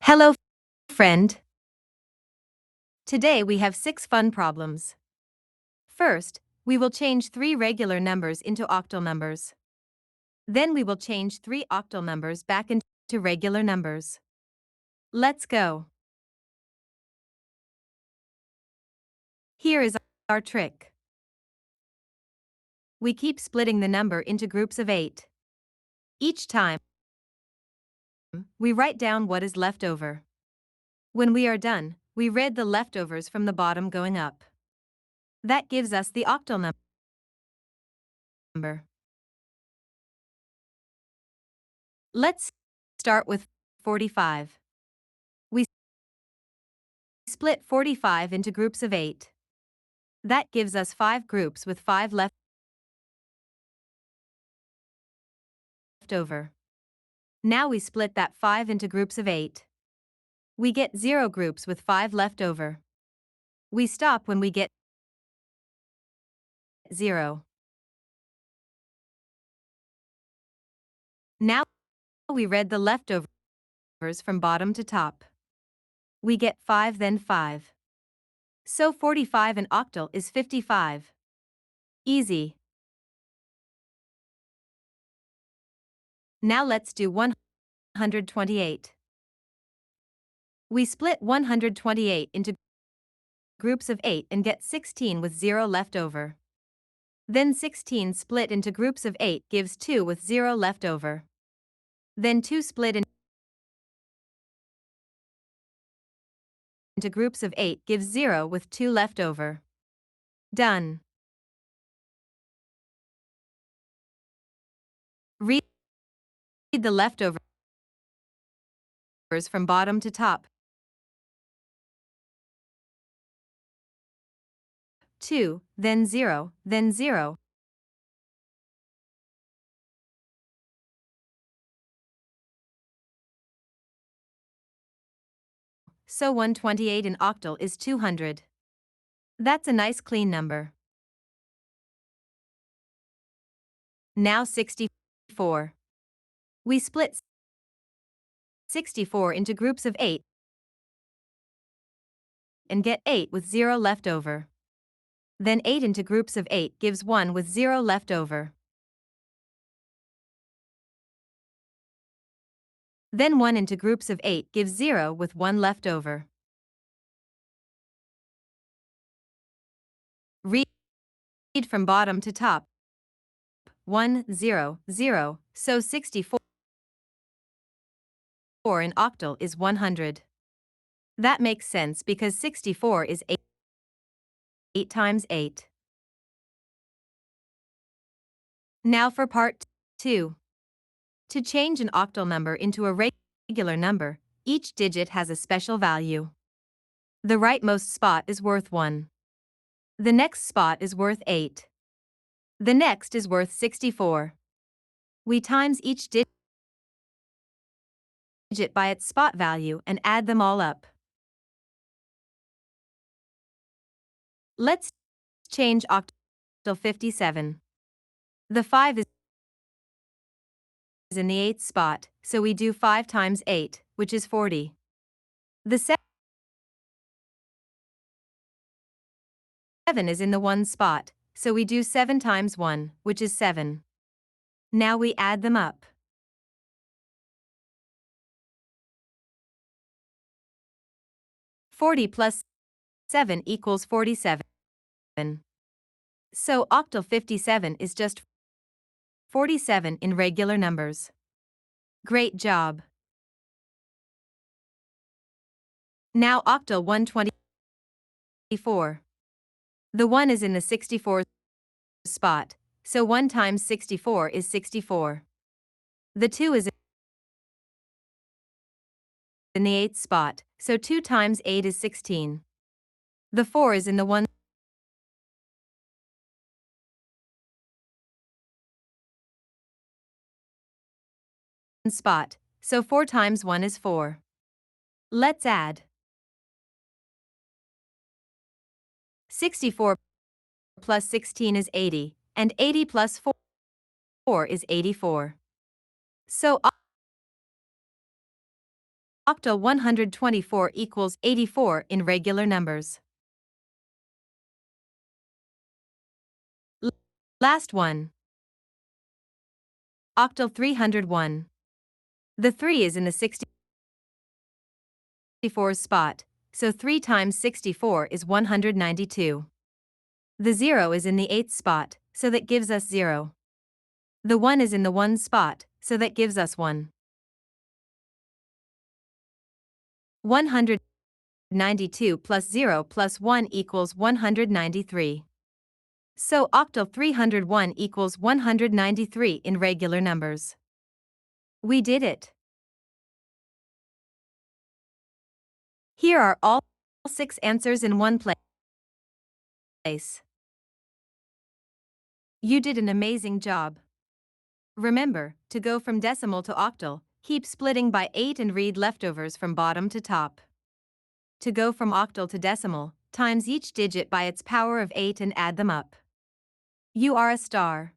Hello, friend. Today we have 6 fun problems. First, we will change 3 regular numbers into octal numbers. Then we will change 3 octal numbers back into regular numbers. Let's go. Here is our trick. We keep splitting the number into groups of 8. Each time, we write down what is left over. When we are done, we read the leftovers from the bottom going up. That gives us the octal number. Let's start with 45. We split 45 into groups of 8. That gives us 5 groups with 5 left over. Now we split that 5 into groups of 8. We get 0 groups with 5 left over. We stop when we get 0. Now we read the leftovers from bottom to top. We get 5 then 5. So 45 in octal is 55. Easy. Now let's do 128. We split 128 into groups of 8 and get 16 with 0 left over. Then 16 split into groups of 8 gives 2 with 0 left over. Then 2 split into groups of 8 gives 0 with 2 left over. Done. Read the leftovers from bottom to top. 2, then 0, then 0. So 128 in octal is 200. That's a nice clean number. Now 64. We split 64 into groups of 8 and get 8 with 0 left over. Then 8 into groups of 8 gives 1 with 0 left over. Then 1 into groups of 8 gives 0 with 1 left over. Read from bottom to top. 1, 0, 0, so 64 in octal is 100. That makes sense because 64 is 8 times 8. Now for part 2. To change an octal number into a regular number, each digit has a special value. The rightmost spot is worth 1. The next spot is worth 8. The next is worth 64. We times each digit by its spot value and add them all up. Let's change octal 57. The 5 is in the 8th spot, so we do 5 times 8, which is 40. The 7 is in the 1 spot, so we do 7 times 1, which is 7. Now we add them up. 40 plus 7 equals 47. So octal 57 is just 47 in regular numbers. Great job. Now octal 124. The 1 is in the 64 spot, so 1 times 64 is 64. The 2 is in the 8th spot, so 2 times 8 is 16. The 4 is in the 1 spot, so 4 times 1 is 4. Let's add. 64 plus 16 is 80, and 80 plus 4 is 84. So Octal 124 equals 84 in regular numbers. Last one. Octal 301. The 3 is in the 64 spot, so 3 times 64 is 192. The 0 is in the 8th spot, so that gives us 0. The 1 is in the 1 spot, so that gives us 1. 192 plus 0 plus 1 equals 193. So octal 301 equals 193 in regular numbers. We did it. Here are all 6 answers in one place. You did an amazing job. Remember, to go from decimal to octal, keep splitting by 8 and read leftovers from bottom to top. To go from octal to decimal, times each digit by its power of 8 and add them up. You are a star.